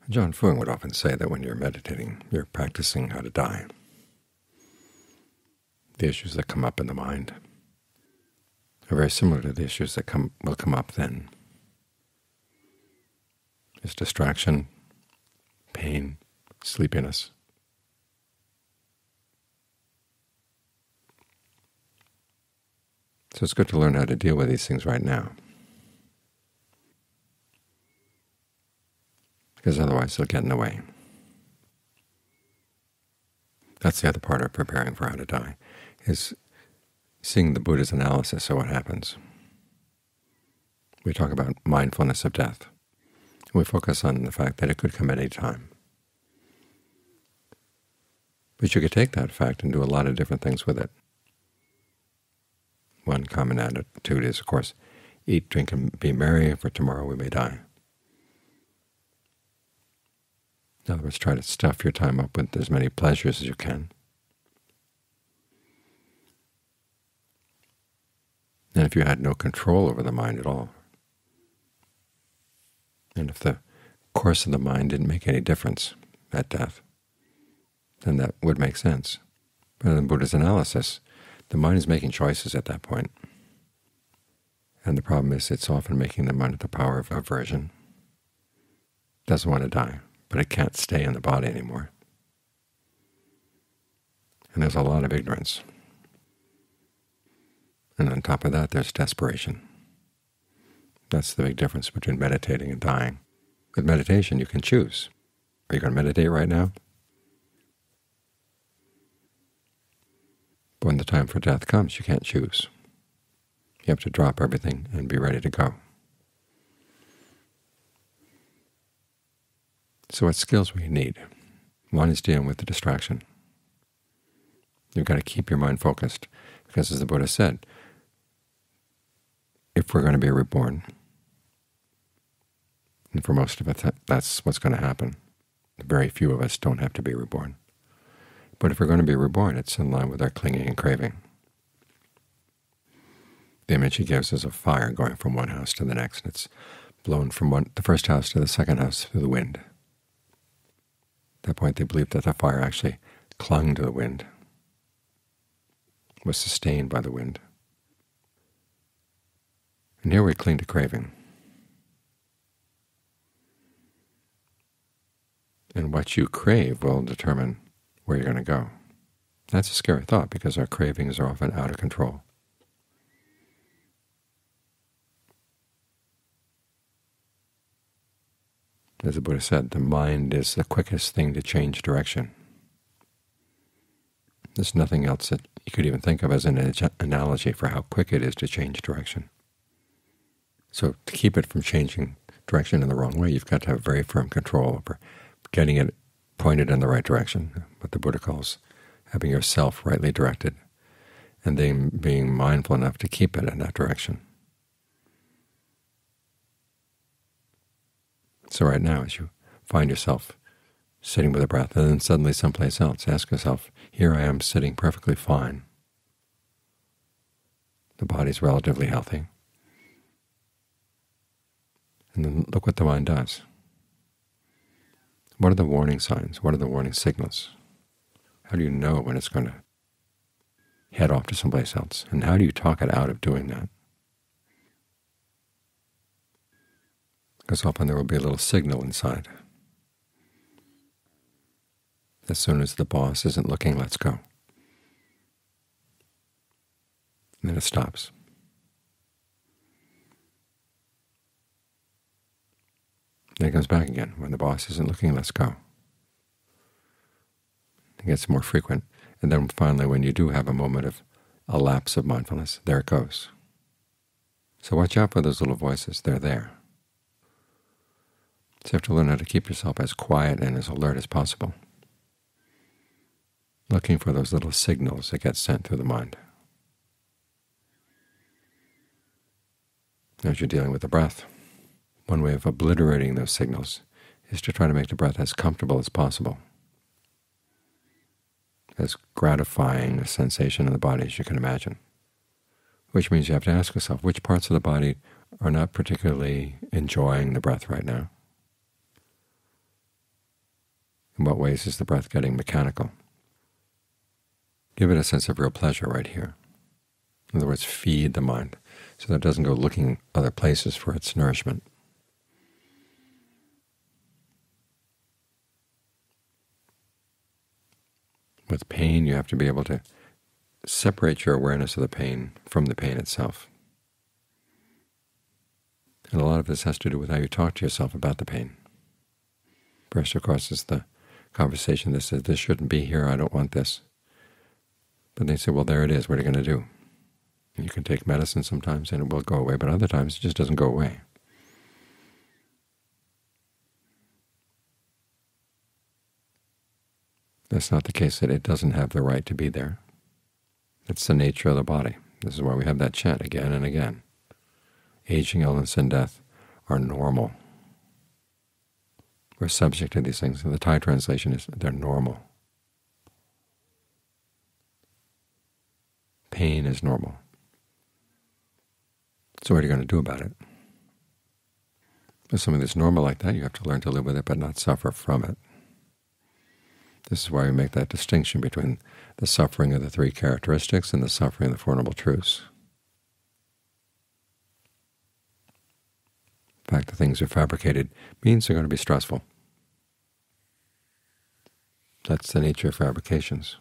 John Phương would often say that when you're meditating, you're practicing how to die. The issues that come up in the mind are very similar to the issues that will come up then. There's distraction, pain, sleepiness. So it's good to learn how to deal with these things right now, because otherwise they'll get in the way. That's the other part of preparing for how to die, is seeing the Buddha's analysis of what happens. We talk about mindfulness of death. We focus on the fact that it could come at any time. But you could take that fact and do a lot of different things with it. One common attitude is, of course, eat, drink, and be merry, for tomorrow we may die. In other words, try to stuff your time up with as many pleasures as you can. And if you had no control over the mind at all, and if the course of the mind didn't make any difference at death, then that would make sense. But in the Buddha's analysis, the mind is making choices at that point. And the problem is it's often making them under the power of aversion. It doesn't want to die, but it can't stay in the body anymore. And there's a lot of ignorance. And on top of that, there's desperation. That's the big difference between meditating and dying. With meditation, you can choose. Are you going to meditate right now? But when the time for death comes, you can't choose. You have to drop everything and be ready to go. So what skills we need? One is dealing with the distraction. You've got to keep your mind focused, because as the Buddha said, if we're going to be reborn, and for most of us that's what's going to happen. Very few of us don't have to be reborn. But if we're going to be reborn, it's in line with our clinging and craving. The image he gives is of fire going from one house to the next, and it's blown from the first house to the second house through the wind. At that point they believed that the fire actually clung to the wind, was sustained by the wind. And here we cling to craving. And what you crave will determine where you're going to go. That's a scary thought, because our cravings are often out of control. As the Buddha said, the mind is the quickest thing to change direction. There's nothing else that you could even think of as an analogy for how quick it is to change direction. So to keep it from changing direction in the wrong way, you've got to have very firm control over getting it pointed in the right direction, what the Buddha calls having yourself rightly directed, and then being mindful enough to keep it in that direction. So right now, as you find yourself sitting with the breath and then suddenly someplace else, ask yourself, here I am sitting perfectly fine. The body's relatively healthy. And then look what the mind does. What are the warning signs? What are the warning signals? How do you know when it's going to head off to someplace else? And how do you talk it out of doing that? Because often there will be a little signal inside. As soon as the boss isn't looking, let's go. And then it stops. Then it comes back again. When the boss isn't looking, let's go. It gets more frequent. And then finally, when you do have a moment of a lapse of mindfulness, there it goes. So watch out for those little voices. They're there. So you have to learn how to keep yourself as quiet and as alert as possible, looking for those little signals that get sent through the mind. As you're dealing with the breath, one way of obliterating those signals is to try to make the breath as comfortable as possible, as gratifying a sensation in the body as you can imagine, which means you have to ask yourself which parts of the body are not particularly enjoying the breath right now. In what ways is the breath getting mechanical? Give it a sense of real pleasure right here. In other words, feed the mind so that it doesn't go looking other places for its nourishment. With pain, you have to be able to separate your awareness of the pain from the pain itself. And a lot of this has to do with how you talk to yourself about the pain. First, of course, is the conversation that says, this shouldn't be here, I don't want this. But they say, well, there it is, what are you going to do? And you can take medicine sometimes and it will go away, but other times it just doesn't go away. That's not the case that it doesn't have the right to be there. It's the nature of the body. This is why we have that chant again and again. Aging, illness, and death are normal. We're subject to these things. And the Thai translation is they're normal. Pain is normal. So what are you going to do about it? If something that's normal like that, you have to learn to live with it but not suffer from it. This is why we make that distinction between the suffering of the three characteristics and the suffering of the Four Noble Truths. In fact, the things are fabricated means they're going to be stressful. That's the nature of fabrications.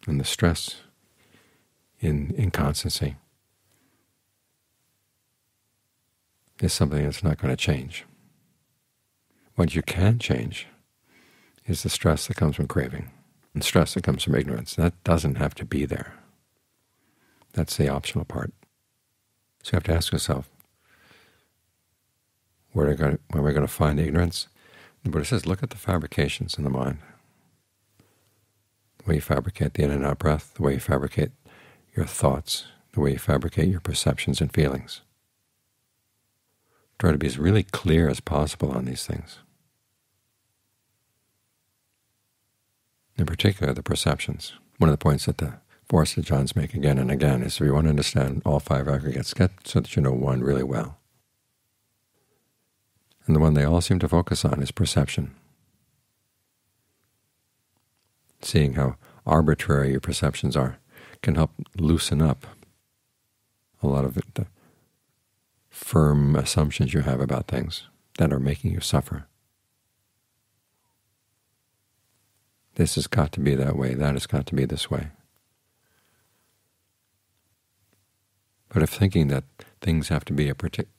And the stress in inconstancy is something that's not going to change. What you can change is the stress that comes from craving, and stress that comes from ignorance. That doesn't have to be there. That's the optional part. So you have to ask yourself, where are we going to find ignorance? The Buddha says, look at the fabrications in the mind. The way you fabricate the in and out breath, the way you fabricate your thoughts, the way you fabricate your perceptions and feelings. Try to be as really clear as possible on these things. In particular, the perceptions. One of the points that the Four Sajjans make again and again is if you want to understand all five aggregates, get so that you know one really well. And the one they all seem to focus on is perception. Seeing how arbitrary your perceptions are can help loosen up a lot of the firm assumptions you have about things that are making you suffer. This has got to be that way, that has got to be this way. But if thinking that things have to be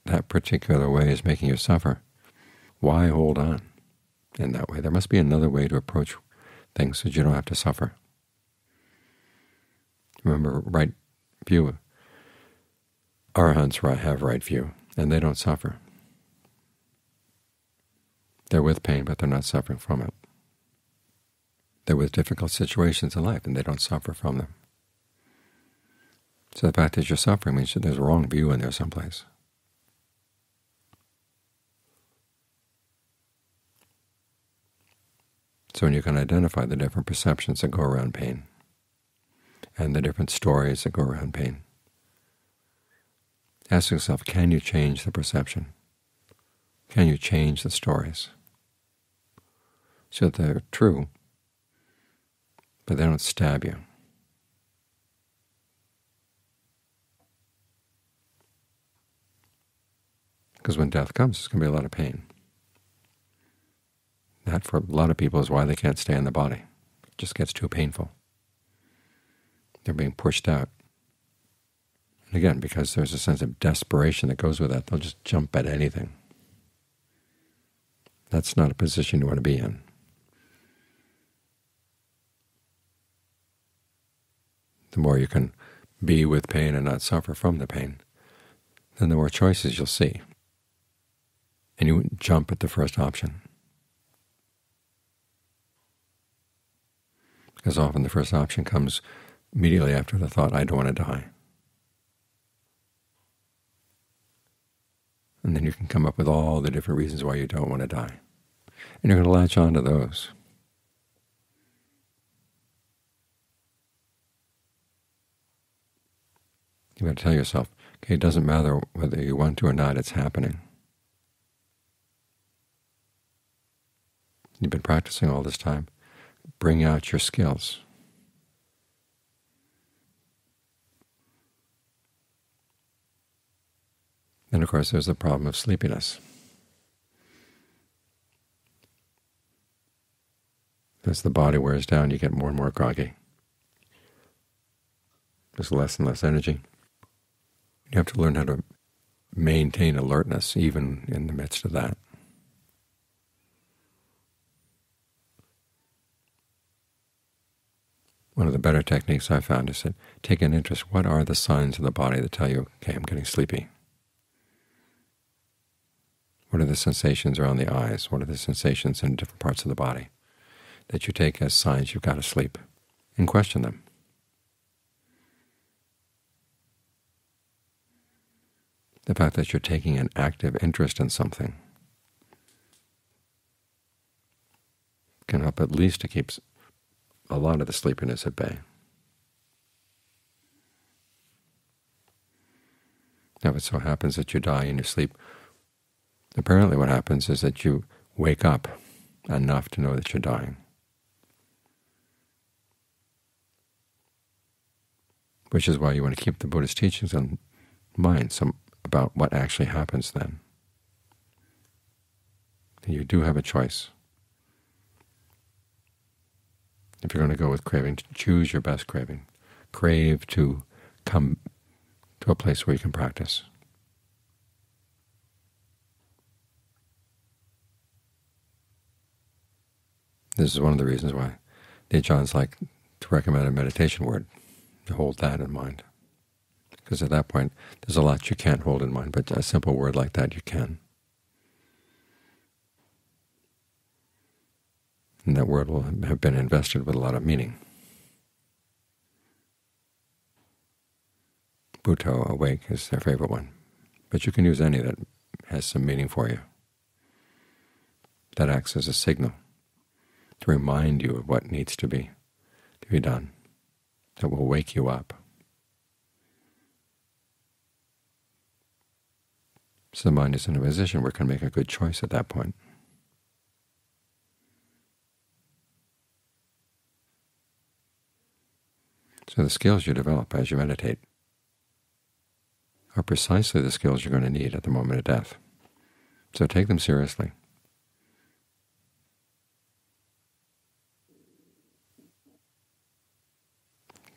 that particular way is making you suffer, why hold on in that way? There must be another way to approach things so that you don't have to suffer. Remember, right view. Arahants have right view, and they don't suffer. They're with pain, but they're not suffering from it. They're with difficult situations in life, and they don't suffer from them. So the fact that you're suffering means that there's a wrong view in there someplace. So when you can identify the different perceptions that go around pain and the different stories that go around pain, ask yourself, can you change the perception? Can you change the stories so that they're true, but they don't stab you? Because when death comes, there's going to be a lot of pain. That, for a lot of people, is why they can't stay in the body. It just gets too painful. They're being pushed out. And again, because there's a sense of desperation that goes with that, they'll just jump at anything. That's not a position you want to be in. The more you can be with pain and not suffer from the pain, then the more choices you'll see. And you wouldn't jump at the first option. Because often the first option comes immediately after the thought, I don't want to die. And then you can come up with all the different reasons why you don't want to die. And you're going to latch on to those. You've got to tell yourself, okay, it doesn't matter whether you want to or not, it's happening. You've been practicing all this time. Bring out your skills. And of course there's the problem of sleepiness. As the body wears down, you get more and more groggy. There's less and less energy. You have to learn how to maintain alertness even in the midst of that. One of the better techniques I've found is to take an interest. What are the signs of the body that tell you, okay, I'm getting sleepy? What are the sensations around the eyes? What are the sensations in different parts of the body that you take as signs you've got to sleep? And question them. The fact that you're taking an active interest in something can help at least to keep a lot of the sleepiness at bay. Now, if it so happens that you die in your sleep, apparently what happens is that you wake up enough to know that you're dying, which is why you want to keep the Buddhist teachings in mind about what actually happens then. You do have a choice. If you're going to go with craving, choose your best craving. Crave to come to a place where you can practice. This is one of the reasons why the Ajahns like to recommend a meditation word, to hold that in mind. Because at that point, there's a lot you can't hold in mind, but a simple word like that you can. And that word will have been invested with a lot of meaning. Bhutto, awake, is their favorite one. But you can use any that has some meaning for you. That acts as a signal to remind you of what needs to be done, that will wake you up. So the mind is in a position where it can make a good choice at that point. So the skills you develop as you meditate are precisely the skills you're going to need at the moment of death. So take them seriously.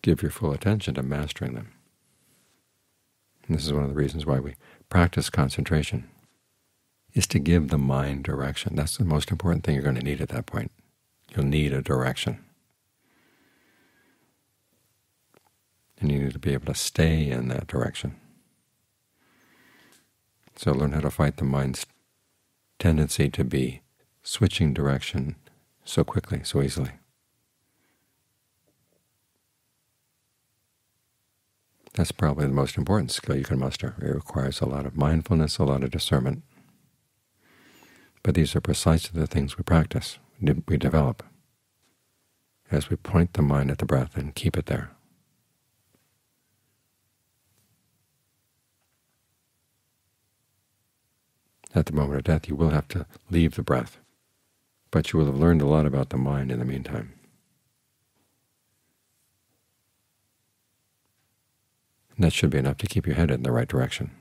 Give your full attention to mastering them. And this is one of the reasons why we practice concentration, is to give the mind direction. That's the most important thing you're going to need at that point. You'll need a direction. And you need to be able to stay in that direction. So learn how to fight the mind's tendency to be switching direction so quickly, so easily. That's probably the most important skill you can muster. It requires a lot of mindfulness, a lot of discernment. But these are precisely the things we practice, we develop, as we point the mind at the breath and keep it there. At the moment of death, you will have to leave the breath, but you will have learned a lot about the mind in the meantime. And that should be enough to keep you headed in the right direction.